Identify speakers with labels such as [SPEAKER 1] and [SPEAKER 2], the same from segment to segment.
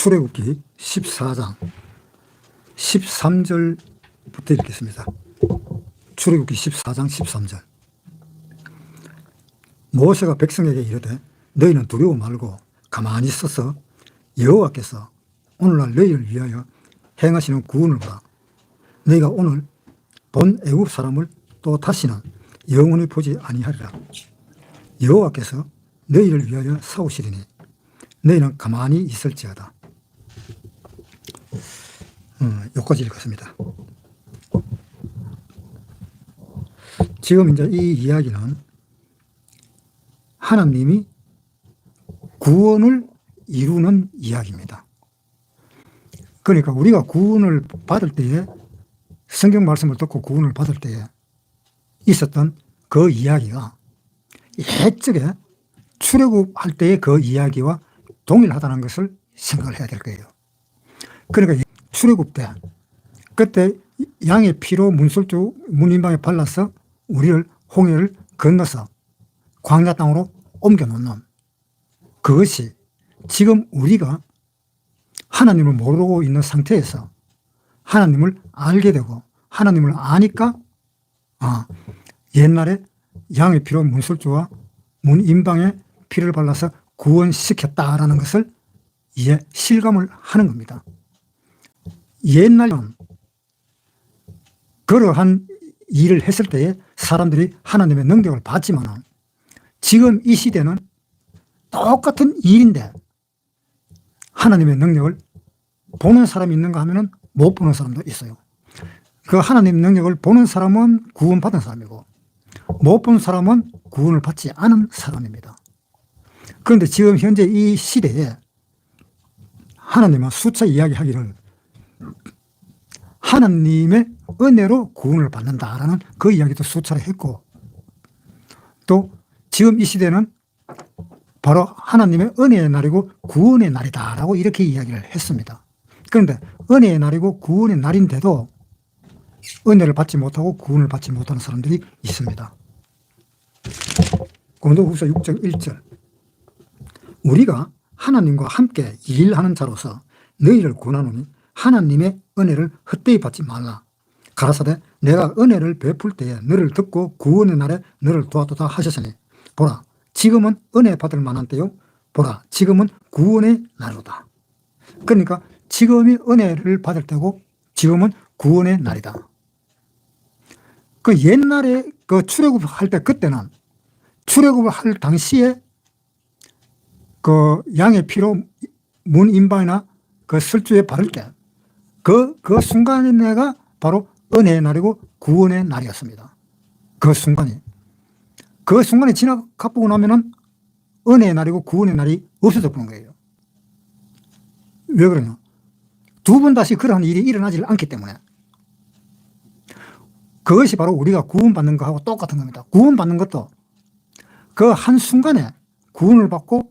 [SPEAKER 1] 출애굽기 14장 13절부터 읽겠습니다. 출애굽기 14장 13절. 모세가 백성에게 이르되 너희는 두려워 말고 가만히 있어서 여호와께서 오늘날 너희를 위하여 행하시는 구원을 보라. 너희가 오늘 본 애굽 사람을 또 다시는 영원히 보지 아니하리라. 여호와께서 너희를 위하여 싸우시리니 너희는 가만히 있을지어다. 여기까지 읽었습니다. 지금 이제 이 이야기는 하나님이 구원을 이루는 이야기입니다. 그러니까 우리가 구원을 받을 때에, 성경 말씀을 듣고 구원을 받을 때에 있었던 그 이야기가 옛적에 출애굽할 때의 그 이야기와 동일하다는 것을 생각을 해야 될 거예요. 그러니까 출애굽 때 그때 양의 피로 문인방에 발라서 우리를 홍해를 건너서 광야 땅으로 옮겨놓는 그것이 지금 우리가 하나님을 모르고 있는 상태에서 하나님을 알게 되고 하나님을 아니까 옛날에 양의 피로 문술주와 문인방에 피를 발라서 구원시켰다라는 것을 이제 실감을 하는 겁니다. 옛날에는 그러한 일을 했을 때에 사람들이 하나님의 능력을 받지만 지금 이 시대는 똑같은 일인데 하나님의 능력을 보는 사람이 있는가 하면은 못 보는 사람도 있어요. 그 하나님 능력을 보는 사람은 구원받은 사람이고 못 본 사람은 구원을 받지 않은 사람입니다. 그런데 지금 현재 이 시대에 하나님은 수차 이야기하기를 하나님의 은혜로 구원을 받는다라는 그 이야기도 수차례 했고, 또 지금 이 시대는 바로 하나님의 은혜의 날이고 구원의 날이다라고 이렇게 이야기를 했습니다. 그런데 은혜의 날이고 구원의 날인데도 은혜를 받지 못하고 구원을 받지 못하는 사람들이 있습니다. 고린도후서 6장 1절. 우리가 하나님과 함께 일하는 자로서 너희를 권하노니 하나님의 은혜를 헛되이 받지 말라. 가라사대 내가 은혜를 베풀 때에 너를 듣고 구원의 날에 너를 도와도다 하셨으니 보라 지금은 은혜 받을 만한 때요 보라 지금은 구원의 날이로다. 그러니까 지금이 은혜를 받을 때고 지금은 구원의 날이다. 그 옛날에 그 출애굽할 때 그때는 출애굽을 할 당시에 그 양의 피로 문인방이나 그 설주에 바를 때 그 순간의 내가 바로 은혜의 날이고 구원의 날이었습니다. 그 순간이 지나가보고 나면은 은혜의 날이고 구원의 날이 없어져 보는 거예요. 왜 그러냐? 두 번 다시 그러한 일이 일어나지 않기 때문에. 그것이 바로 우리가 구원받는 거하고 똑같은 겁니다. 구원받는 것도 그 한순간에 구원을 받고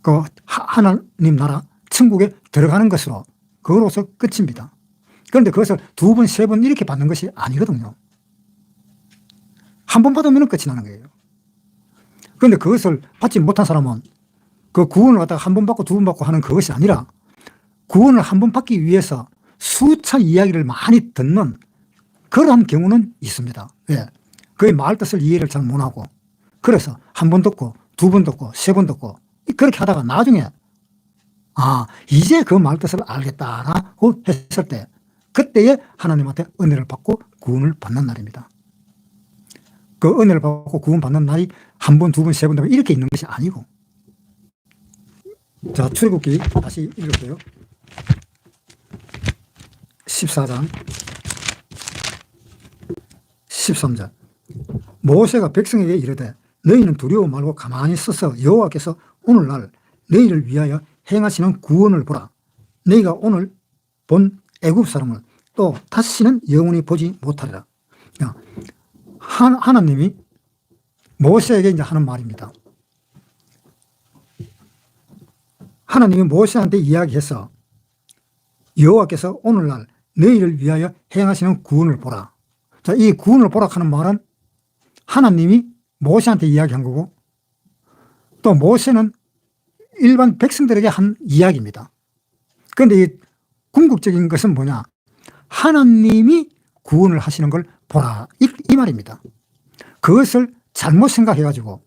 [SPEAKER 1] 그 하나님 나라 천국에 들어가는 것으로 그거로서 끝입니다. 그런데 그것을 두 번, 세 번 이렇게 받는 것이 아니거든요. 한 번 받으면 끝이 나는 거예요. 그런데 그것을 받지 못한 사람은 그 구원을 갖다가 한 번 받고 두 번 받고 하는 그것이 아니라 구원을 한 번 받기 위해서 수차 이야기를 많이 듣는 그러한 경우는 있습니다. 왜? 그의 말 뜻을 이해를 잘 못하고 그래서 한 번 듣고 두 번 듣고 세 번 듣고 그렇게 하다가 나중에 이제 그 말 뜻을 알겠다라고 했을 때 그때에 하나님한테 은혜를 받고 구원을 받는 날입니다. 그 은혜를 받고 구원 받는 날이 한 번, 두 번, 세 번 이렇게 있는 것이 아니고. 자, 출애굽기 다시 읽을게요. 14장 13절. 모세가 백성에게 이르되 너희는 두려워 말고 가만히 서서 여호와께서 오늘날 너희를 위하여 행하시는 구원을 보라. 너희가 오늘 본 애굽 사람을 또 다시는 영원히 보지 못하리라. 하나님이 모세에게 이제 하는 말입니다. 하나님이 모세한테 이야기해서 여호와께서 오늘날 너희를 위하여 행하시는 구원을 보라. 자, 이 구원을 보라 하는 말은 하나님이 모세한테 이야기한 거고 또 모세는 일반 백성들에게 한 이야기입니다. 그런데 이 궁극적인 것은 뭐냐? 하나님이 구원을 하시는 걸 보라. 이 말입니다. 그것을 잘못 생각해가지고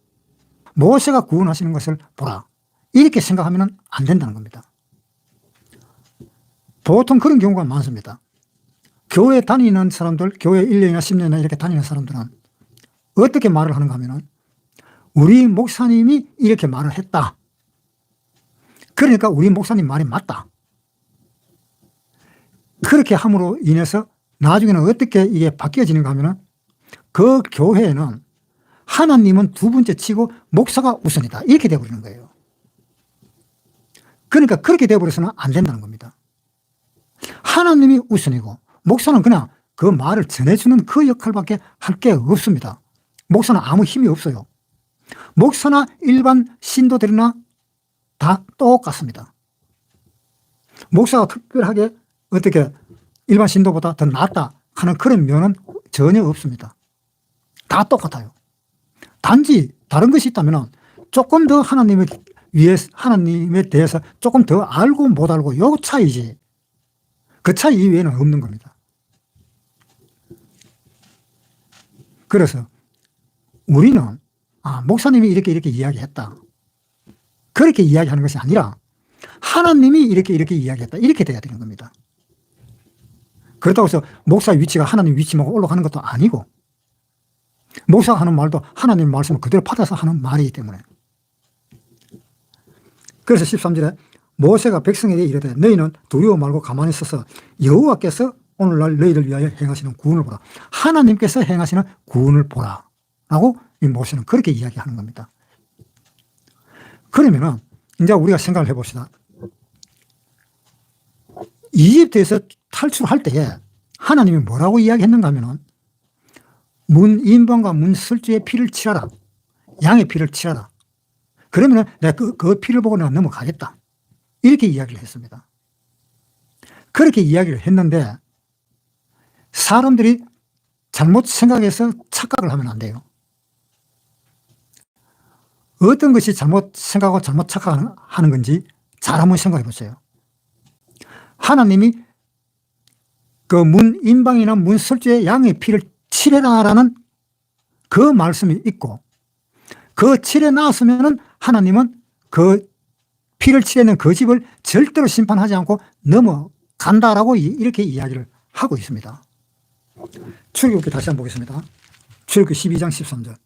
[SPEAKER 1] 모세가 구원하시는 것을 보라. 이렇게 생각하면 안 된다는 겁니다. 보통 그런 경우가 많습니다. 교회 다니는 사람들, 교회 1년이나 10년이나 이렇게 다니는 사람들은 어떻게 말을 하는가 하면은 우리 목사님이 이렇게 말을 했다. 그러니까 우리 목사님 말이 맞다. 그렇게 함으로 인해서 나중에는 어떻게 이게 바뀌어지는가 하면은 그 교회에는 하나님은 두 번째 치고 목사가 우선이다. 이렇게 되어버리는 거예요. 그러니까 그렇게 되어버려서는 안 된다는 겁니다. 하나님이 우선이고 목사는 그냥 그 말을 전해주는 그 역할밖에 할 게 없습니다. 목사는 아무 힘이 없어요. 목사나 일반 신도들이나 다 똑같습니다. 목사가 특별하게 어떻게 일반 신도보다 더 낫다 하는 그런 면은 전혀 없습니다. 다 똑같아요. 단지 다른 것이 있다면 조금 더 하나님에 대해서 조금 더 알고 못 알고 요 차이지 그 차이 이외에는 없는 겁니다. 그래서 우리는 목사님이 이렇게 이야기했다. 그렇게 이야기하는 것이 아니라 하나님이 이렇게 이야기했다. 이렇게 돼야 되는 겁니다. 그렇다고 해서 목사의 위치가 하나님 위치만 올라가는 것도 아니고 목사가 하는 말도 하나님 말씀을 그대로 받아서 하는 말이기 때문에. 그래서 13절에 모세가 백성에게 이르되 너희는 두려워 말고 가만히 있어서 여호와께서 오늘날 너희를 위하여 행하시는 구원을 보라. 하나님께서 행하시는 구원을 보라 라고 이 모세는 그렇게 이야기하는 겁니다. 그러면은 이제 우리가 생각을 해봅시다. 이집트에서 탈출할 때에 하나님이 뭐라고 이야기했는가 하면은 문인방과 문설주의 피를 칠하라. 양의 피를 칠하라. 그러면은 내가 그 피를 보고 내가 넘어가겠다. 이렇게 이야기를 했습니다. 그렇게 이야기를 했는데 사람들이 잘못 생각해서 착각을 하면 안 돼요. 어떤 것이 잘못 생각하고 잘못 착각하는 건지 잘 한번 생각해 보세요. 하나님이 그 문인방이나 문설주의 양의 피를 칠해라라는 그 말씀이 있고 그 칠해 놨으면은 하나님은 그 피를 칠해낸 그 집을 절대로 심판하지 않고 넘어간다라고 이렇게 이야기를 하고 있습니다. 출애굽기 다시 한번 보겠습니다. 출애굽기 12장 13절.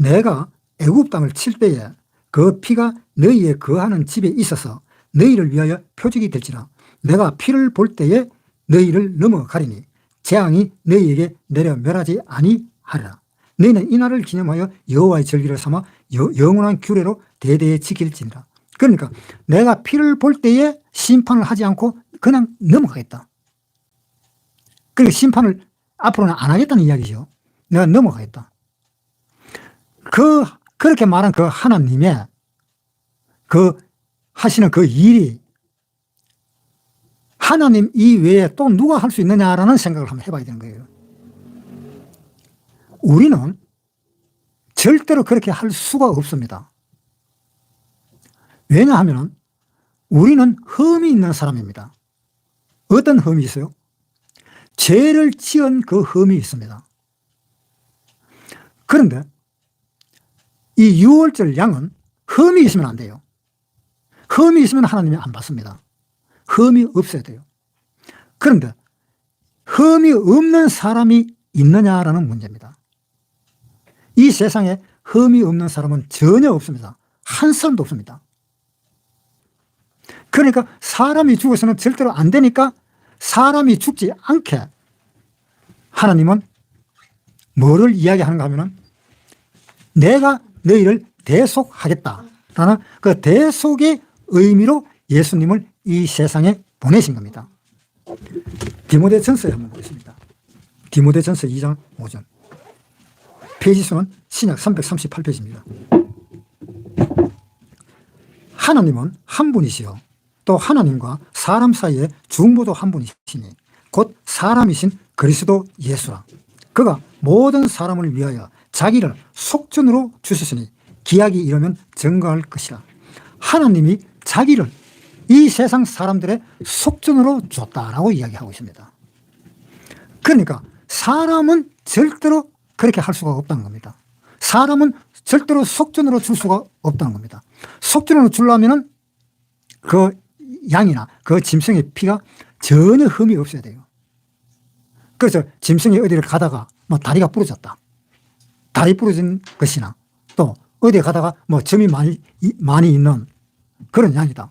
[SPEAKER 1] 내가 애굽 땅을 칠 때에 그 피가 너희의 거하는 집에 있어서 너희를 위하여 표적이 될지라. 내가 피를 볼 때에 너희를 넘어가리니 재앙이 너희에게 내려 멸하지 아니하리라. 너희는 이 날을 기념하여 여호와의 절기를 삼아 영원한 규례로 대대에 지킬지니라. 그러니까 내가 피를 볼 때에 심판을 하지 않고 그냥 넘어가겠다. 그러니까 심판을 앞으로는 안 하겠다는 이야기죠. 내가 넘어가겠다. 그렇게 말한 그 하나님의 하시는 그 일이 하나님 이외에 또 누가 할 수 있느냐라는 생각을 한번 해봐야 되는 거예요. 우리는 절대로 그렇게 할 수가 없습니다. 왜냐하면 우리는 흠이 있는 사람입니다. 어떤 흠이 있어요? 죄를 지은 그 흠이 있습니다. 그런데 이 유월절 양은 흠이 있으면 안 돼요. 흠이 있으면 하나님이 안 받습니다. 흠이 없어야 돼요. 그런데 흠이 없는 사람이 있느냐라는 문제입니다. 이 세상에 흠이 없는 사람은 전혀 없습니다. 한 사람도 없습니다. 그러니까 사람이 죽어서는 절대로 안 되니까 사람이 죽지 않게 하나님은 뭐를 이야기하는가 하면은 내가 너희를 대속하겠다라는 그 대속의 의미로 예수님을 이 세상에 보내신 겁니다. 디모데전서에 한번 보겠습니다. 디모데전서 2장 5절. 페이지 수는 신약 338페이지입니다. 하나님은 한 분이시요 또 하나님과 사람 사이에 중보도 한 분이시니 곧 사람이신 그리스도 예수라. 그가 모든 사람을 위하여 자기를 속전으로 주셨으니 기약이 이르면 증거할 것이라. 하나님이 자기를 이 세상 사람들의 속전으로 줬다라고 이야기하고 있습니다. 그러니까 사람은 절대로 그렇게 할 수가 없다는 겁니다. 사람은 절대로 속전으로 줄 수가 없다는 겁니다. 속전으로 주려면은 그 양이나 그 짐승의 피가 전혀 흠이 없어야 돼요. 그래서 짐승이 어디를 가다가 뭐 다리가 부러졌다. 다리 부러진 것이나 또 어디에 가다가 뭐 점이 많이 있는 그런 양이다.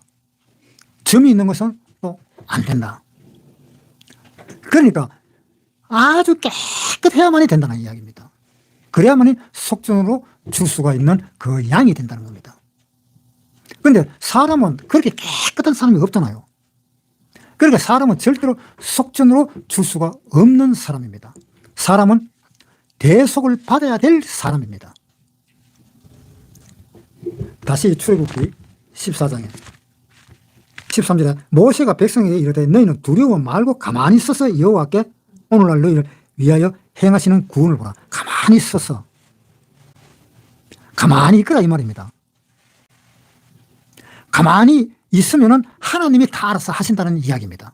[SPEAKER 1] 점이 있는 것은 또 안 된다. 그러니까 아주 깨끗해야만이 된다는 이야기입니다. 그래야만이 속전으로 줄 수가 있는 그 양이 된다는 겁니다. 그런데 사람은 그렇게 깨끗한 사람이 없잖아요. 그러니까 사람은 절대로 속전으로 줄 수가 없는 사람입니다. 사람은 대속을 받아야 될 사람입니다. 다시 출애굽기 14장에 13절에 모세가 백성에게 이르되 너희는 두려워 말고 가만히 서서 여호와께 오늘날 너희를 위하여 행하시는 구원을 보라. 가만히 서서 가만히 있거라 이 말입니다. 가만히 있으면은 하나님이 다 알아서 하신다는 이야기입니다.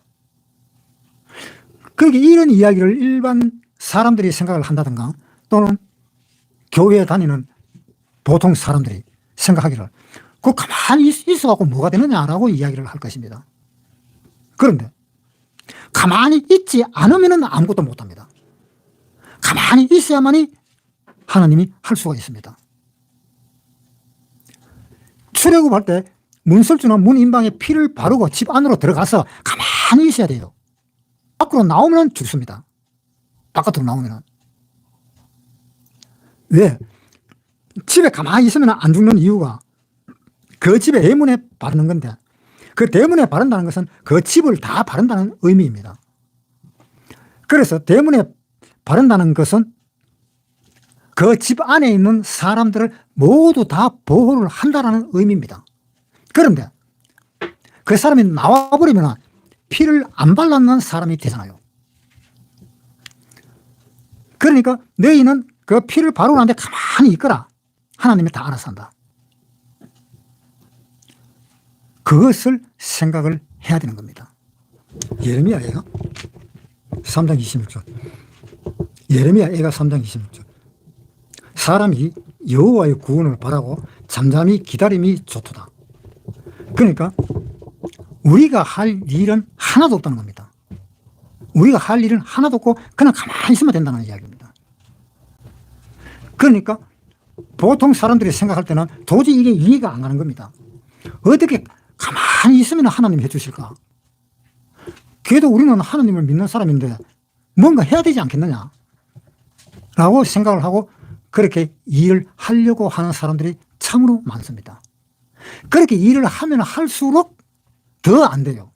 [SPEAKER 1] 그러니까 이런 이야기를 일반 사람들이 생각을 한다든가 또는 교회에 다니는 보통 사람들이 생각하기를 그 가만히 있어갖고 뭐가 되느냐라고 이야기를 할 것입니다. 그런데 가만히 있지 않으면 아무것도 못합니다. 가만히 있어야만이 하나님이 할 수가 있습니다. 출애굽할 때 문설주나 문인방에 피를 바르고 집 안으로 들어가서 가만히 있어야 돼요. 밖으로 나오면 죽습니다. 바깥으로 나오면. 왜? 집에 가만히 있으면 안 죽는 이유가 그 집의 대문에 바르는 건데 그 대문에 바른다는 것은 그 집을 다 바른다는 의미입니다. 그래서 대문에 바른다는 것은 그 집 안에 있는 사람들을 모두 다 보호를 한다는 의미입니다. 그런데 그 사람이 나와버리면 피를 안 발랐는 사람이 되잖아요. 그러니까 너희는 그 피를 바르고 나는데 가만히 있거라. 하나님이 다 알아서 한다. 그것을 생각을 해야 되는 겁니다. 예레미야예요. 3장 26절. 예레미야애가 3장 26절. 사람이 여호와의 구원을 바라고 잠잠히 기다림이 좋도다. 그러니까 우리가 할 일은 하나도 없다는 겁니다. 우리가 할 일은 하나도 없고 그냥 가만히 있으면 된다는 이야기입니다. 그러니까 보통 사람들이 생각할 때는 도저히 이게 이해가 안 가는 겁니다. 어떻게 가만히 있으면 하나님이 해주실까? 그래도 우리는 하나님을 믿는 사람인데 뭔가 해야 되지 않겠느냐? 라고 생각을 하고 그렇게 일을 하려고 하는 사람들이 참으로 많습니다. 그렇게 일을 하면 할수록 더 안 돼요.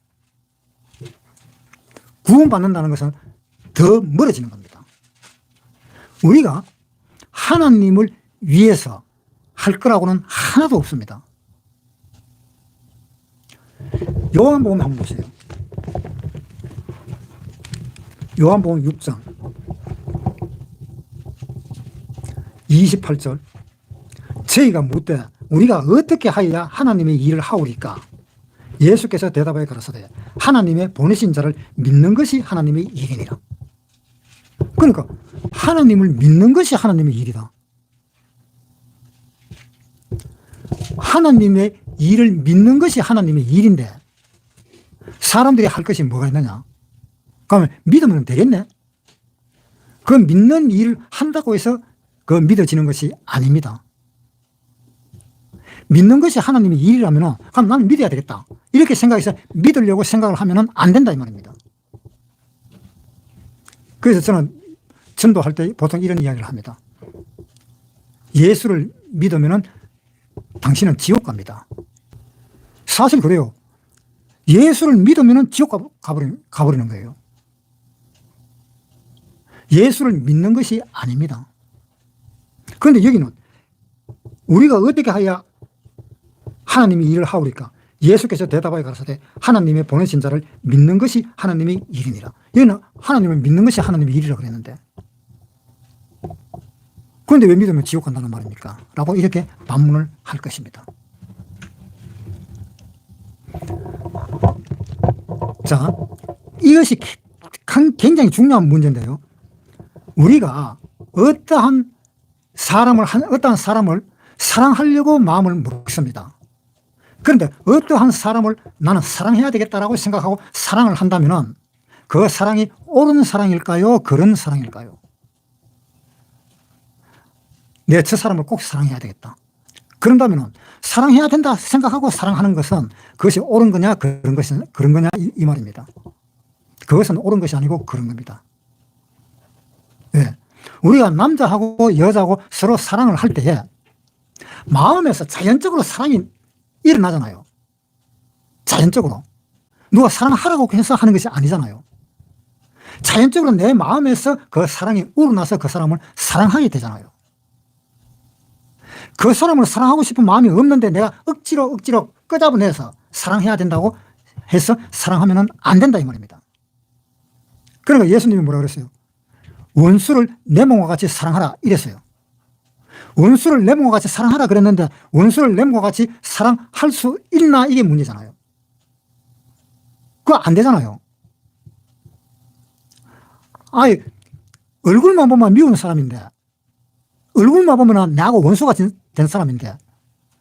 [SPEAKER 1] 구원받는다는 것은 더 멀어지는 겁니다. 우리가 하나님을 위해서 할 거라고는 하나도 없습니다. 요한복음 한번 보세요. 요한복음 6장 28절. 저희가 묻되 우리가 어떻게 하여야 하나님의 일을 하오리까? 예수께서 대답하여 가라사대 하나님의 보내신 자를 믿는 것이 하나님의 일이니라. 그러니까 하나님을 믿는 것이 하나님의 일이다. 하나님의 일을 믿는 것이 하나님의 일인데 사람들이 할 것이 뭐가 있느냐? 그러면 믿으면 되겠네? 그 믿는 일을 한다고 해서 그 믿어지는 것이 아닙니다. 믿는 것이 하나님의 일이라면 그럼 나는 믿어야 되겠다. 이렇게 생각해서 믿으려고 생각을 하면 안 된다 이 말입니다. 그래서 저는 전도할 때 보통 이런 이야기를 합니다. 예수를 믿으면 당신은 지옥 갑니다. 사실 그래요. 예수를 믿으면 지옥 가버리는 거예요. 예수를 믿는 것이 아닙니다. 그런데 여기는 우리가 어떻게 해야 하나님이 일을 하오리까? 예수께서 대답하여 가라사대 하나님의 보내신 자를 믿는 것이 하나님의 일이니라. 여기는 하나님을 믿는 것이 하나님의 일이라고 그랬는데 그런데 왜 믿으면 지옥 간다는 말입니까? 라고 이렇게 반문을 할 것입니다. 자, 이것이 굉장히 중요한 문제인데요. 우리가 어떠한 사람을 사랑하려고 마음을 먹습니다. 그런데 어떠한 사람을 나는 사랑해야 되겠다라고 생각하고 사랑을 한다면 그 사랑이 옳은 사랑일까요? 그런 사랑일까요? 내 저 사람을 꼭 사랑해야 되겠다. 그런다면 사랑해야 된다 생각하고 사랑하는 것은 그것이 옳은 거냐 그런 거냐 이 말입니다. 그것은 옳은 것이 아니고 그런 겁니다. 예. 우리가 남자하고 여자하고 서로 사랑을 할 때에 마음에서 자연적으로 사랑이 일어나잖아요. 자연적으로. 누가 사랑하라고 해서 하는 것이 아니잖아요. 자연적으로 내 마음에서 그 사랑이 우러나서 그 사람을 사랑하게 되잖아요. 그 사람을 사랑하고 싶은 마음이 없는데 내가 억지로 끄잡아내서 사랑해야 된다고 해서 사랑하면 안 된다 이 말입니다. 그러니까 예수님이 뭐라 그랬어요? 원수를 내 몸과 같이 사랑하라 이랬어요. 원수를 내 몸과 같이 사랑하라 그랬는데 원수를 내 몸과 같이 사랑할 수 있나 이게 문제잖아요. 그거 안 되잖아요. 아니 얼굴만 보면 미운 사람인데 얼굴만 보면 나하고 원수가 된 사람인데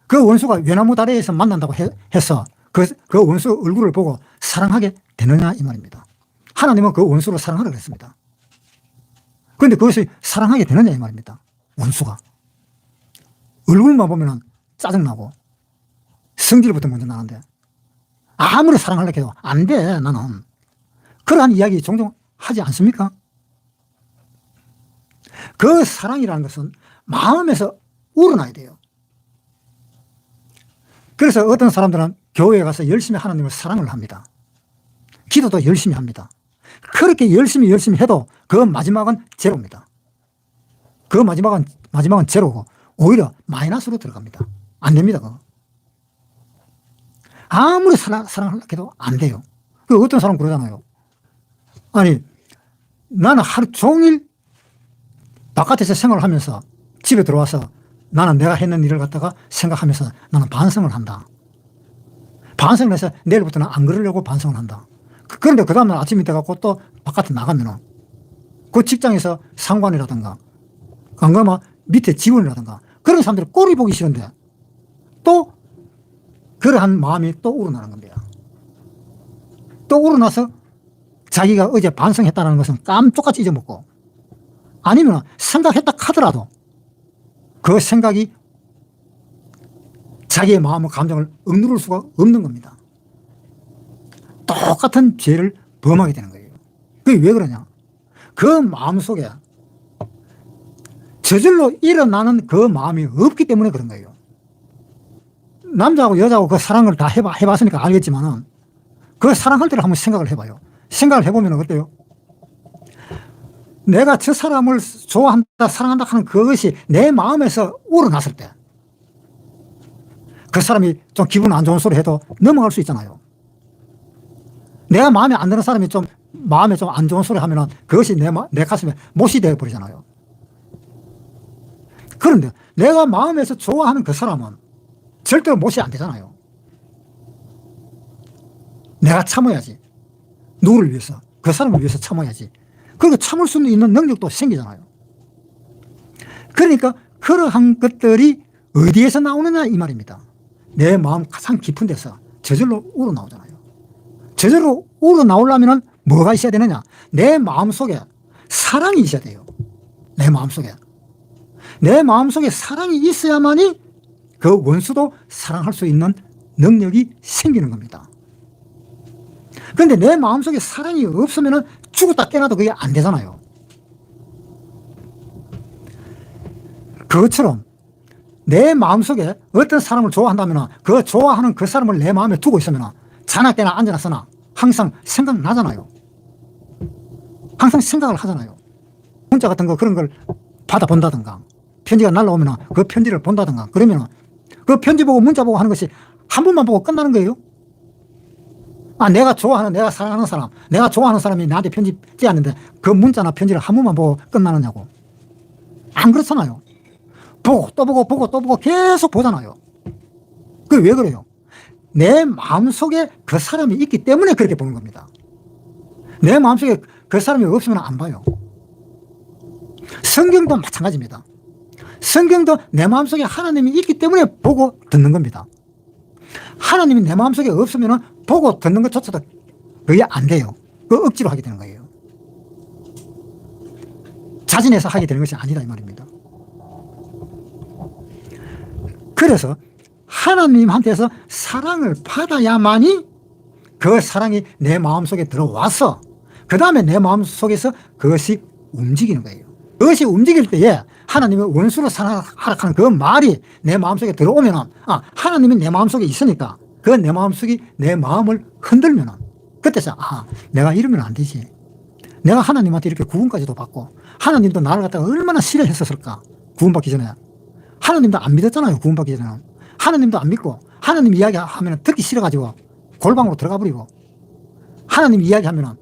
[SPEAKER 1] 그 원수가 외나무 다리에서 만난다고 해서 그 원수 얼굴을 보고 사랑하게 되느냐 이 말입니다. 하나님은 그 원수를 사랑하라 그랬습니다. 그런데 그것이 사랑하게 되느냐 이 말입니다. 원수가 얼굴만 보면 짜증나고 성질부터 먼저 나는데 아무리 사랑하려고 해도 안 돼. 나는 그러한 이야기 종종 하지 않습니까? 그 사랑이라는 것은 마음에서 우러나야 돼요. 그래서 어떤 사람들은 교회에 가서 열심히 하나님을 사랑을 합니다. 기도도 열심히 합니다. 그렇게 열심히 해도 그 마지막은 제로입니다. 그 마지막은 제로고 오히려 마이너스로 들어갑니다. 안 됩니다. 그거. 아무리 사랑하려고 해도 안 돼요. 어떤 사람 그러잖아요. 아니 나는 하루 종일 바깥에서 생활을 하면서 집에 들어와서 나는 내가 했는 일을 갖다가 생각하면서 나는 반성을 한다. 반성을 해서 내일부터는 안 그러려고 반성을 한다. 그런데 그 다음날 아침이 돼갖고 또 바깥에 나가면은 그 직장에서 상관이라든가 안 그러면 밑에 직원이라든가 그런 사람들이 꼴이 보기 싫은데 또 그러한 마음이 또 우러나는 겁니다. 또 우러나서 자기가 어제 반성했다는 것은 깜짝같이 잊어먹고 아니면 생각했다 하더라도 그 생각이 자기의 마음과 감정을 억누를 수가 없는 겁니다. 똑같은 죄를 범하게 되는 거예요. 그게 왜 그러냐? 그 마음속에 저절로 일어나는 그 마음이 없기 때문에 그런 거예요. 남자하고 여자하고 그 사랑을 다 해봤으니까 알겠지만은 그 사랑할 때를 한번 생각을 해봐요. 생각을 해보면 어때요? 내가 저 사람을 좋아한다, 사랑한다 하는 그것이 내 마음에서 우러났을 때 그 사람이 좀 기분 안 좋은 소리 해도 넘어갈 수 있잖아요. 내가 마음에 안 드는 사람이 좀 마음에 좀 안 좋은 소리 하면은 그것이 내 가슴에 못이 되어 버리잖아요. 그런데 내가 마음에서 좋아하는 그 사람은 절대로 못이 안 되잖아요. 내가 참아야지. 누구를 위해서? 그 사람을 위해서 참아야지. 그리고 참을 수 있는 능력도 생기잖아요. 그러니까 그러한 것들이 어디에서 나오느냐 이 말입니다. 내 마음 가장 깊은 데서 저절로 우러나오잖아요. 저절로 우러나오려면 뭐가 있어야 되느냐? 내 마음속에 사랑이 있어야 돼요. 내 마음속에. 내 마음속에 사랑이 있어야만이 그 원수도 사랑할 수 있는 능력이 생기는 겁니다. 그런데 내 마음속에 사랑이 없으면 죽었다 깨나도 그게 안 되잖아요. 그것처럼 내 마음속에 어떤 사람을 좋아한다면 그 좋아하는 그 사람을 내 마음에 두고 있으면 자나 깨나 앉아나 서나 항상 생각나잖아요. 항상 생각을 하잖아요. 문자 같은 거 그런 걸 받아본다든가 편지가 날라오면 그 편지를 본다든가 그러면 그 편지 보고 문자 보고 하는 것이 한 번만 보고 끝나는 거예요. 아, 내가 좋아하는, 내가 사랑하는 사람, 내가 좋아하는 사람이 나한테 편지 찌었는데 그 문자나 편지를 한 번만 보고 끝나느냐고. 안 그렇잖아요. 보고 또 보고 보고 또 보고 계속 보잖아요. 그게 왜 그래요? 내 마음속에 그 사람이 있기 때문에 그렇게 보는 겁니다. 내 마음속에 그 사람이 없으면 안 봐요. 성경도 마찬가지입니다. 성경도 내 마음속에 하나님이 있기 때문에 보고 듣는 겁니다. 하나님이 내 마음속에 없으면 보고 듣는 것조차도 그게 안 돼요. 그 억지로 하게 되는 거예요. 자진해서 하게 되는 것이 아니다 이 말입니다. 그래서 하나님한테서 사랑을 받아야만이 그 사랑이 내 마음속에 들어와서 그 다음에 내 마음속에서 그것이 움직이는 거예요. 그것이 움직일 때에 하나님의 원수로 사랑하라 하는 그 말이 내 마음속에 들어오면 하나님이 내 마음속에 있으니까 그 내 마음속이 내 마음을 흔들면 그때서 내가 이러면 안 되지. 내가 하나님한테 이렇게 구원까지도 받고 하나님도 나를 갖다가 얼마나 싫어했었을까. 구원받기 전에 하나님도 안 믿었잖아요. 구원받기 전에 하나님도 안 믿고 하나님 이야기하면 듣기 싫어가지고 골방으로 들어가 버리고 하나님 이야기하면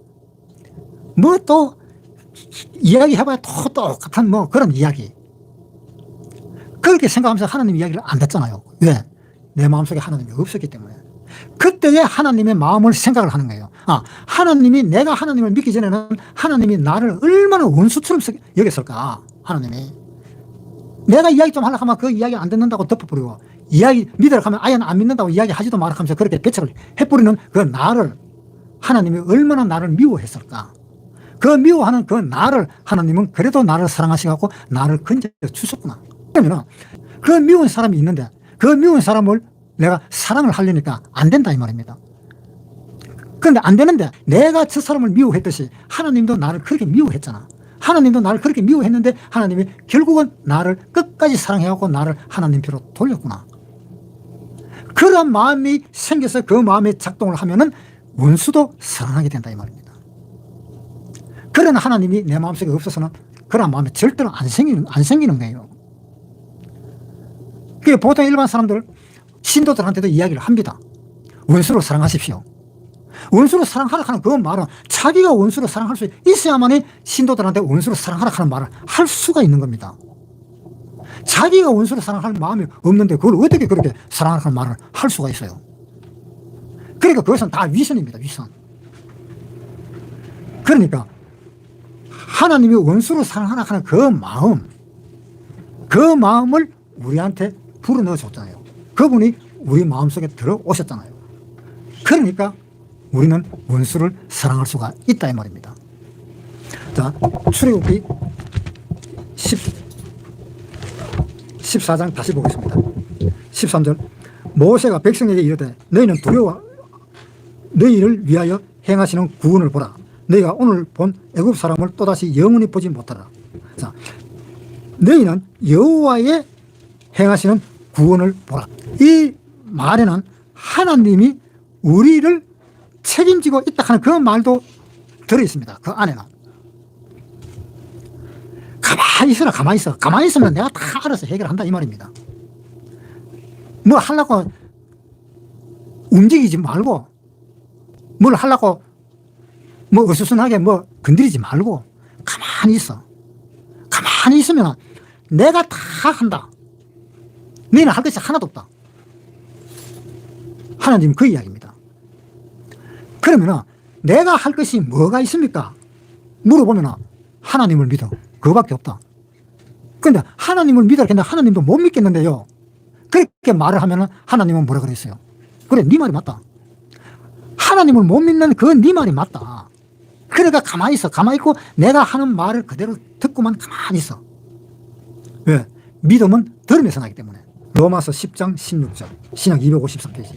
[SPEAKER 1] 뭐 또 이야기해봐야 또 똑같은 뭐 그런 이야기 그렇게 생각하면서 하나님 이야기를 안 듣잖아요. 왜? 내 마음속에 하나님이 없었기 때문에. 그때에 하나님의 마음을 생각을 하는 거예요. 하나님이 내가 하나님을 믿기 전에는 하나님이 나를 얼마나 원수처럼 여겼을까. 하나님이 내가 이야기 좀 하려고 하면 그 이야기 안 듣는다고 덮어버리고 이야기 믿으라고 하면 아예 안 믿는다고 이야기하지도 말아 하면서 그렇게 배척을 해버리는 그 나를 하나님이 얼마나 나를 미워했을까. 그 미워하는 그 나를 하나님은 그래도 나를 사랑하시고 나를 건져 주셨구나. 그러면 그 미운 사람이 있는데 그 미운 사람을 내가 사랑을 하려니까 안 된다 이 말입니다. 그런데 안 되는데 내가 저 사람을 미워했듯이 하나님도 나를 그렇게 미워했잖아. 하나님도 나를 그렇게 미워했는데 하나님이 결국은 나를 끝까지 사랑해갖고 나를 하나님께로 돌렸구나. 그런 마음이 생겨서 그 마음에 작동을 하면은 원수도 사랑하게 된다 이 말입니다. 그런 하나님이 내 마음속에 없어서는 그런 마음이 절대로 안 생기는 거예요. 그게 보통 일반 사람들 신도들한테도 이야기를 합니다. 원수를 사랑하십시오. 원수를 사랑하라 하는 그 말은 자기가 원수를 사랑할 수 있어야만이 신도들한테 원수를 사랑하라 하는 말을 할 수가 있는 겁니다. 자기가 원수를 사랑할 마음이 없는데 그걸 어떻게 그렇게 사랑하라 하는 말을 할 수가 있어요. 그러니까 그것은 다 위선입니다. 위선. 그러니까 하나님이 원수를 사랑하라 하는 그 마음을 우리한테 불어넣어 줬잖아요. 그분이 우리 마음속에 들어오셨잖아요. 그러니까 우리는 원수를 사랑할 수가 있다 이 말입니다. 자, 출애굽기 14장 다시 보겠습니다. 13절 모세가 백성에게 이르되 너희는 두려워 너희를 위하여 행하시는 구원을 보라. 너희가 오늘 본 애굽 사람을 또다시 영원히 보지 못하라. 자, 너희는 여호와의 행하시는 구원을 보라. 이 말에는 하나님이 우리를 책임지고 있다 하는 그 말도 들어있습니다. 그 안에는. 가만히 있어라. 가만히 있어. 가만히 있으면 내가 다 알아서 해결한다 이 말입니다. 뭐 하려고 움직이지 말고 뭘 하려고 뭐 어수선하게 뭐 건드리지 말고 가만히 있어. 가만히 있으면 내가 다 한다. 너희는 할 것이 하나도 없다. 하나님 그 이야기입니다. 그러면 내가 할 것이 뭐가 있습니까? 물어보면 하나님을 믿어. 그거밖에 없다. 그런데 하나님을 믿어라 했는데 하나님도 못 믿겠는데요. 그렇게 말을 하면 하나님은 뭐라 그랬어요? 그래, 네 말이 맞다. 하나님을 못 믿는 그건 네 말이 맞다. 그러니까 가만히 있어. 가만히 있고 내가 하는 말을 그대로 듣고만 가만히 있어. 왜? 믿음은 들음에서 나기 때문에. 로마서 10장 16절 신약 253페이지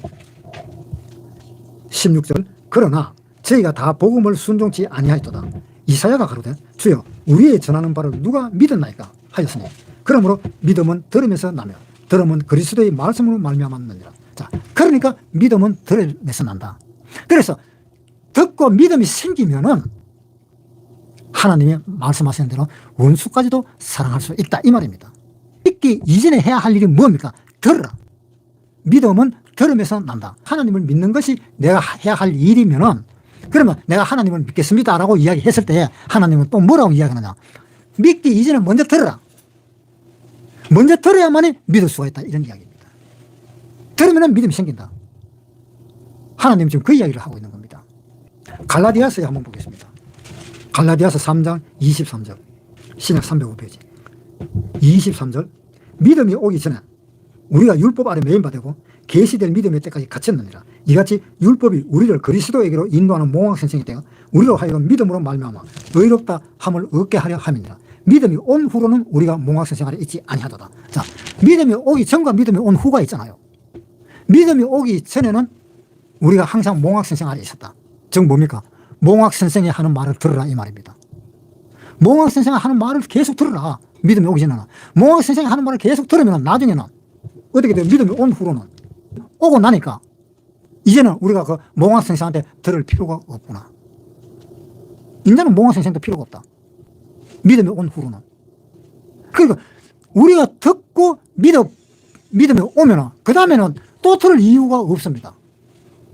[SPEAKER 1] 16절 그러나 저희가 다 복음을 순종치 아니하였도다. 이사야가 가로되 주여 우리의 전하는 바를 누가 믿었나이까 하였으니 그러므로 믿음은 들음에서 나며 들음은 그리스도의 말씀으로 말미암았느니라. 자, 그러니까 믿음은 들음에서 난다. 그래서 듣고 믿음이 생기면은 하나님이 말씀하시는 대로 원수까지도 사랑할 수 있다 이 말입니다. 믿기 이전에 해야 할 일이 뭡니까? 들으라. 믿음은 들음에서 난다. 하나님을 믿는 것이 내가 해야 할 일이면은 그러면 내가 하나님을 믿겠습니다 라고 이야기했을 때 하나님은 또 뭐라고 이야기하느냐? 믿기 이전에 먼저 들으라. 먼저 들어야만이 믿을 수가 있다 이런 이야기입니다. 들으면 믿음이 생긴다. 하나님 지금 그 이야기를 하고 있는 겁니다. 갈라디아서에 한번 보겠습니다. 갈라디아서 3장 23절, 신약 305페이지 23절. 믿음이 오기 전에 우리가 율법 아래 매인받고 계시될 믿음의 때까지 갇혔느니라. 이같이 율법이 우리를 그리스도에게로 인도하는 몽학선생이 되어 우리로 하여금 믿음으로 말미암아 의롭다 함을 얻게 하려 함이니라. 믿음이 온 후로는 우리가 몽학선생 아래 있지 아니하도다. 자, 믿음이 오기 전과 믿음이 온 후가 있잖아요. 믿음이 오기 전에는 우리가 항상 몽학선생 아래 있었다. 즉 뭡니까? 몽학선생이 하는 말을 들으라 이 말입니다. 몽학선생이 하는 말을 계속 들으라. 믿음이 오기 전에는. 몽학선생이 하는 말을 계속 들으면 나중에는 어떻게 돼요? 믿음이 온 후로는 오고 나니까 이제는 우리가 그 몽학선생한테 들을 필요가 없구나. 이제는 몽학선생도 필요가 없다. 믿음이 온 후로는. 그러니까 우리가 듣고 믿음이 오면은 그 다음에는 또 들을 이유가 없습니다.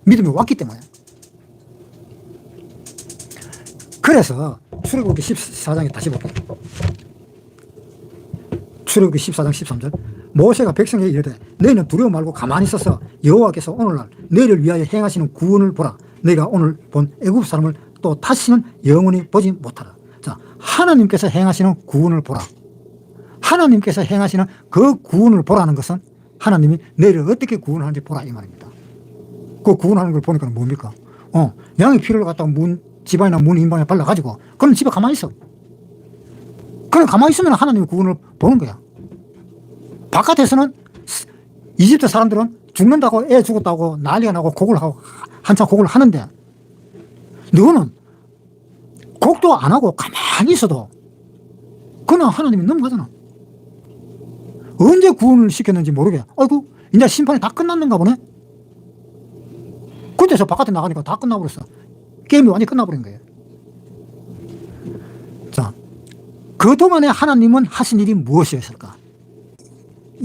[SPEAKER 1] 믿음이 왔기 때문에. 그래서 출애굽기 14장에 다시 볼게요. 출애굽기 14장 13절. 모세가 백성에게 이르되 너희는 두려워 말고 가만히 있어서 여호와께서 오늘날 너희를 위하여 행하시는 구원을 보라. 너희가 오늘 본 애굽 사람을 또 다시는 영원히 보지 못하라. 자, 하나님께서 행하시는 구원을 보라. 하나님께서 행하시는 그 구원을 보라는 것은 하나님이 너희를 어떻게 구원하는지 보라 이 말입니다. 그 구원하는 걸 보니까 뭡니까? 양의 피를 갖다가 집안이나 문 인방에 발라가지고 그럼 집에 가만히 있어. 그럼 가만히 있으면 하나님의 구원을 보는 거야. 바깥에서는 이집트 사람들은 죽는다고 애 죽었다고 난리가 나고 곡을 하고 한참 곡을 하는데 너는 곡도 안 하고 가만히 있어도 그냥 하나님이 넘어가잖아. 언제 구원을 시켰는지 모르게 아이고 이제 심판이 다 끝났는가 보네. 그때서 바깥에 나가니까 다 끝나버렸어. 게임이 완전히 끝나버린 거예요. 자, 그동안에 하나님은 하신 일이 무엇이었을까?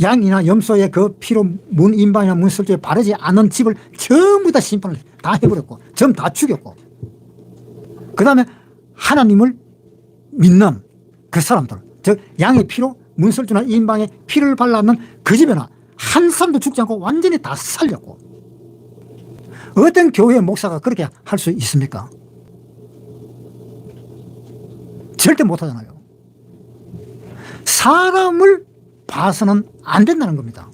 [SPEAKER 1] 양이나 염소의 그 피로 문 인방이나 문 설주에 바르지 않은 집을 전부 다 심판을 다 해버렸고 전부 다 죽였고 그 다음에 하나님을 믿는 그 사람들, 즉 양의 피로 문 설주나 인방에 피를 발랐는 그 집에는 한 사람도 죽지 않고 완전히 다 살렸고 어떤 교회의 목사가 그렇게 할 수 있습니까? 절대 못하잖아요. 사람을 봐서는 안 된다는 겁니다.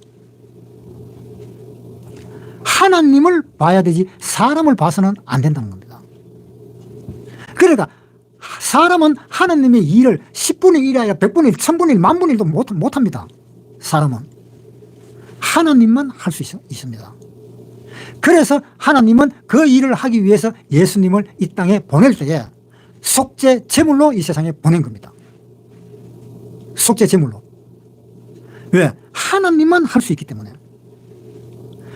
[SPEAKER 1] 하나님을 봐야 되지 사람을 봐서는 안 된다는 겁니다. 그러니까 사람은 하나님의 일을 10분의 1이 아니라 100분의 1, 1000분의 1, 만분의 1도 못합니다. 사람은. 하나님만 할 수 있습니다. 그래서 하나님은 그 일을 하기 위해서 예수님을 이 땅에 보낼 때에 속죄 제물로 이 세상에 보낸 겁니다. 속죄 제물로. 왜? 하나님만 할 수 있기 때문에.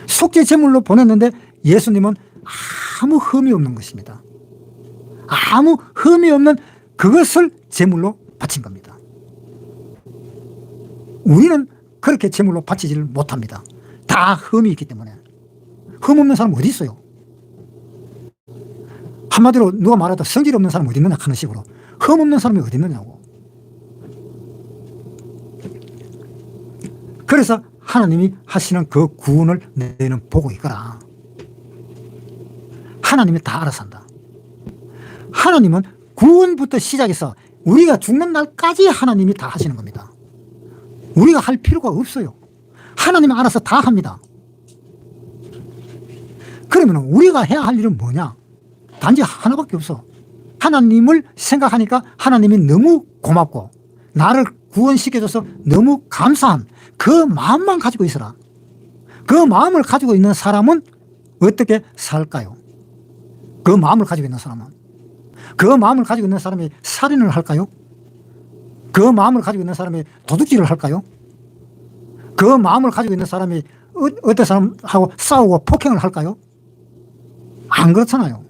[SPEAKER 1] 속죄 제물로 보냈는데 예수님은 아무 흠이 없는 것입니다. 아무 흠이 없는 그것을 제물로 바친 겁니다. 우리는 그렇게 제물로 바치지를 못합니다. 다 흠이 있기 때문에. 흠 없는 사람 어디 있어요? 한마디로 누가 말하다 성질 없는 사람 어디 있느냐 하는 식으로 흠 없는 사람이 어디 있느냐고. 그래서 하나님이 하시는 그 구원을 너희는 보고 있거라. 하나님이 다 알아서 한다. 하나님은 구원부터 시작해서 우리가 죽는 날까지 하나님이 다 하시는 겁니다. 우리가 할 필요가 없어요. 하나님이 알아서 다 합니다. 그러면 우리가 해야 할 일은 뭐냐? 단지 하나밖에 없어. 하나님을 생각하니까 하나님이 너무 고맙고 나를 구원시켜줘서 너무 감사한 그 마음만 가지고 있어라. 그 마음을 가지고 있는 사람은 어떻게 살까요? 그 마음을 가지고 있는 사람은. 그 마음을 가지고 있는 사람이 살인을 할까요? 그 마음을 가지고 있는 사람이 도둑질을 할까요? 그 마음을 가지고 있는 사람이 어떤 사람하고 싸우고 폭행을 할까요? 안 그렇잖아요.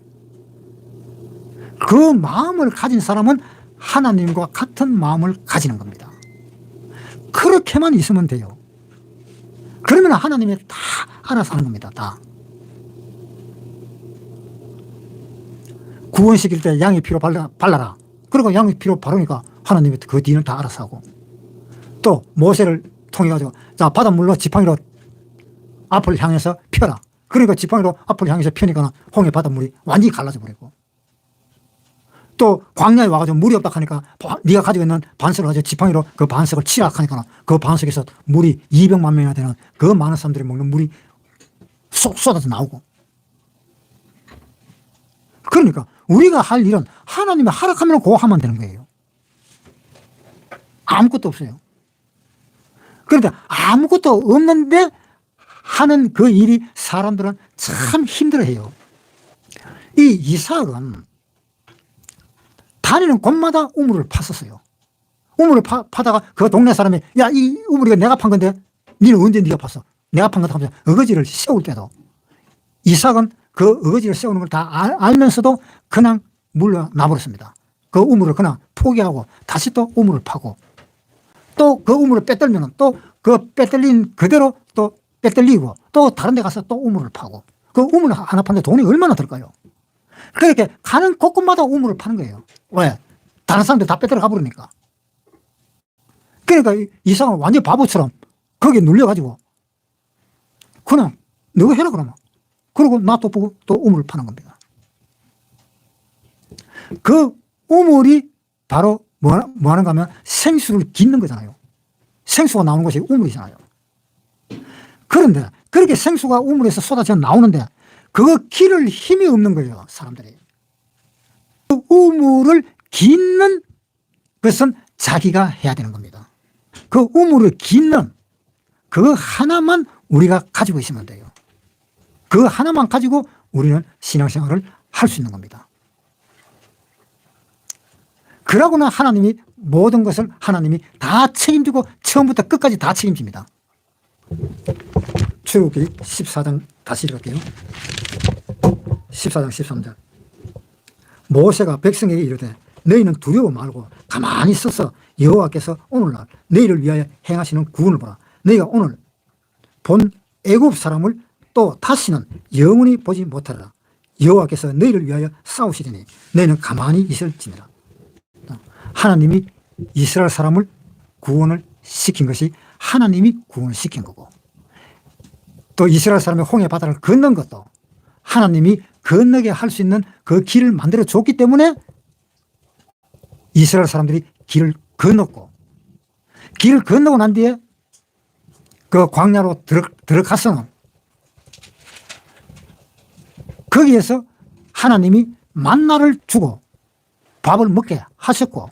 [SPEAKER 1] 그 마음을 가진 사람은 하나님과 같은 마음을 가지는 겁니다. 그렇게만 있으면 돼요. 그러면 하나님이 다 알아서 하는 겁니다. 다. 구원시킬 때 양의 피로 발라라. 그리고 양의 피로 바르니까 하나님이 그 뒤는 다 알아서 하고 또 모세를 통해 가지고 자 바닷물로 지팡이로 앞을 향해서 펴라. 그러니까 지팡이로 앞을 향해서 펴니까 홍해 바닷물이 완전히 갈라져 버리고 또 광야에 와가지고 물이 없다 하니까 네가 가지고 있는 반석을 가지고 지팡이로 그 반석을 치라 하니까 그 반석에서 물이 200만 명이나 되는 그 많은 사람들이 먹는 물이 쏟아져 나오고. 그러니까 우리가 할 일은 하나님이 허락하면 그거 하면 되는 거예요. 아무것도 없어요. 그런데 아무것도 없는데 하는 그 일이 사람들은 참 힘들어해요. 이 이삭은 다니는 곳마다 우물을 팠었어요. 우물을 파다가 그 동네 사람이 야, 이 우물이 내가 판 건데 니는 언제 네가 팠어? 내가 판 거다 하면서 어거지를 세울 때도 이삭은 그 어거지를 세우는 걸 다 알면서도 그냥 물러나버렸습니다. 그 우물을 그냥 포기하고 다시 또 우물을 파고 또 그 우물을 빼들면 또 그 빼들린 그대로 또 빼들리고 또 다른 데 가서 또 우물을 파고 그 우물 하나 파는데 돈이 얼마나 들까요? 그렇게 가는 곳곳마다 우물을 파는 거예요. 왜? 다른 사람들 다 빼들어 가버리니까. 그러니까 이삭은 완전 바보처럼 거기에 눌려가지고 그냥 너가 해라 그러면. 그리고 나 또 보고 또 우물을 파는 겁니다. 그 우물이 바로 뭐 하는가 하면 생수를 깃는 거잖아요. 생수가 나오는 곳이 우물이잖아요. 그런데 그렇게 생수가 우물에서 쏟아져 나오는데 그거 기를 힘이 없는 거예요, 사람들이. 그 우물을 깃는 것은 자기가 해야 되는 겁니다. 그 우물을 깃는 그거 하나만 우리가 가지고 있으면 돼요. 그 하나만 가지고 우리는 신앙생활을 할 수 있는 겁니다. 그러고는 하나님이 모든 것을 하나님이 다 책임지고 처음부터 끝까지 다 책임집니다. 출애굽기 14장 다시 읽을게요. 14장 13절. 모세가 백성에게 이르되 너희는 두려워 말고 가만히 서서 여호와께서 오늘날 너희를 위하여 행하시는 구원을 보라. 너희가 오늘 본 애굽 사람을 또 다시는 영원히 보지 못하리라. 여호와께서 너희를 위하여 싸우시리니 너희는 가만히 있을지니라. 하나님이 이스라엘 사람을 구원을 시킨 것이 하나님이 구원을 시킨 거고 또 이스라엘 사람이 홍해 바다를 건넌 것도 하나님이 건너게 할 수 있는 그 길을 만들어 줬기 때문에 이스라엘 사람들이 길을 건넜고 길을 건너고 난 뒤에 그 광야로 들어가서는 거기에서 하나님이 만나를 주고 밥을 먹게 하셨고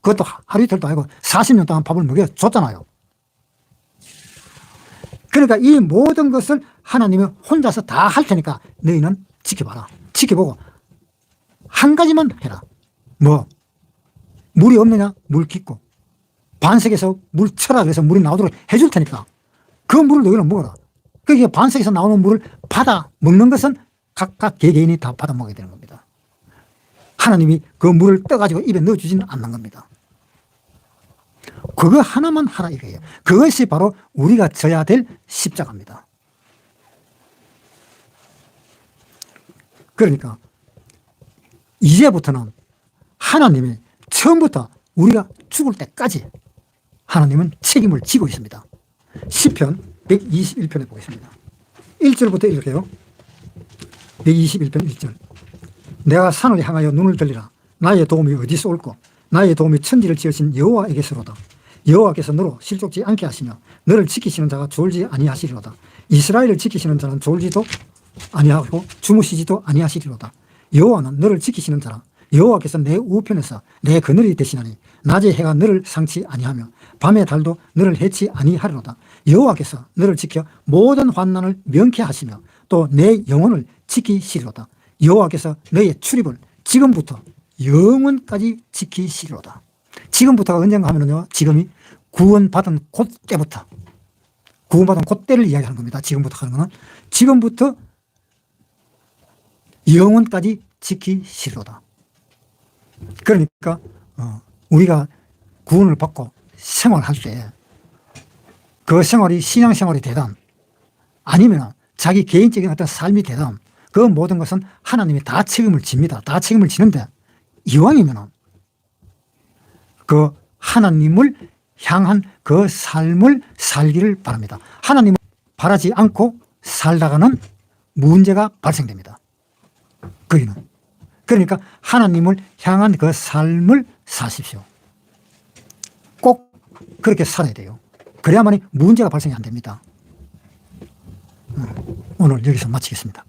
[SPEAKER 1] 그것도 하루 이틀도 아니고 40년 동안 밥을 먹여줬잖아요. 그러니까 이 모든 것을 하나님이 혼자서 다 할 테니까 너희는 지켜봐라. 지켜보고 한 가지만 해라. 뭐 물이 없느냐? 물 깃고 반석에서 물 쳐라 그래서 물이 나오도록 해줄 테니까 그 물을 너희는 먹어라. 그게 반석에서 나오는 물을 받아 먹는 것은 각각 개개인이 다 받아 먹어야 되는 겁니다. 하나님이 그 물을 떠가지고 입에 넣어주지는 않는 겁니다. 그거 하나만 하라 이거예요. 그것이 바로 우리가 져야 될 십자가입니다. 그러니까 이제부터는 하나님이 처음부터 우리가 죽을 때까지 하나님은 책임을 지고 있습니다. 시편 121편에 보겠습니다. 1절부터 읽을게요. 121편 1절. 내가 산을 향하여 눈을 들리라. 나의 도움이 어디서 올꼬? 나의 도움이 천지를 지으신 여호와에게서로다. 여호와께서 너로 실족지 않게 하시며 너를 지키시는 자가 졸지 아니하시리로다. 이스라엘을 지키시는 자는 졸지도 아니하고 주무시지도 아니하시리로다. 여호와는 너를 지키시는 자라. 여호와께서 내 우편에서 내 그늘이 되시나니 낮에 해가 너를 상치 아니하며 밤의 달도 너를 해치 아니하리로다. 여호와께서 너를 지켜 모든 환난을 명쾌하시며 또 내 영혼을 지키시리로다. 여호와께서 너의 출입을 지금부터 영원까지 지키시리로다. 지금부터가 언젠가 하면요, 지금이 구원받은 그때부터, 구원받은 그때를 이야기하는 겁니다. 지금부터 하는 거는 지금부터 영원까지 지키시리로다. 그러니까 우리가 구원을 받고 생활할 때 그 생활이 신앙생활이 되든 아니면 자기 개인적인 어떤 삶이 되든 그 모든 것은 하나님이 다 책임을 집니다. 다 책임을 지는데 이왕이면 그 하나님을 향한 그 삶을 살기를 바랍니다. 하나님을 바라지 않고 살다가는 문제가 발생됩니다. 거기는. 그러니까 하나님을 향한 그 삶을 사십시오. 꼭 그렇게 살아야 돼요. 그래야만이 문제가 발생이 안 됩니다. 오늘 여기서 마치겠습니다.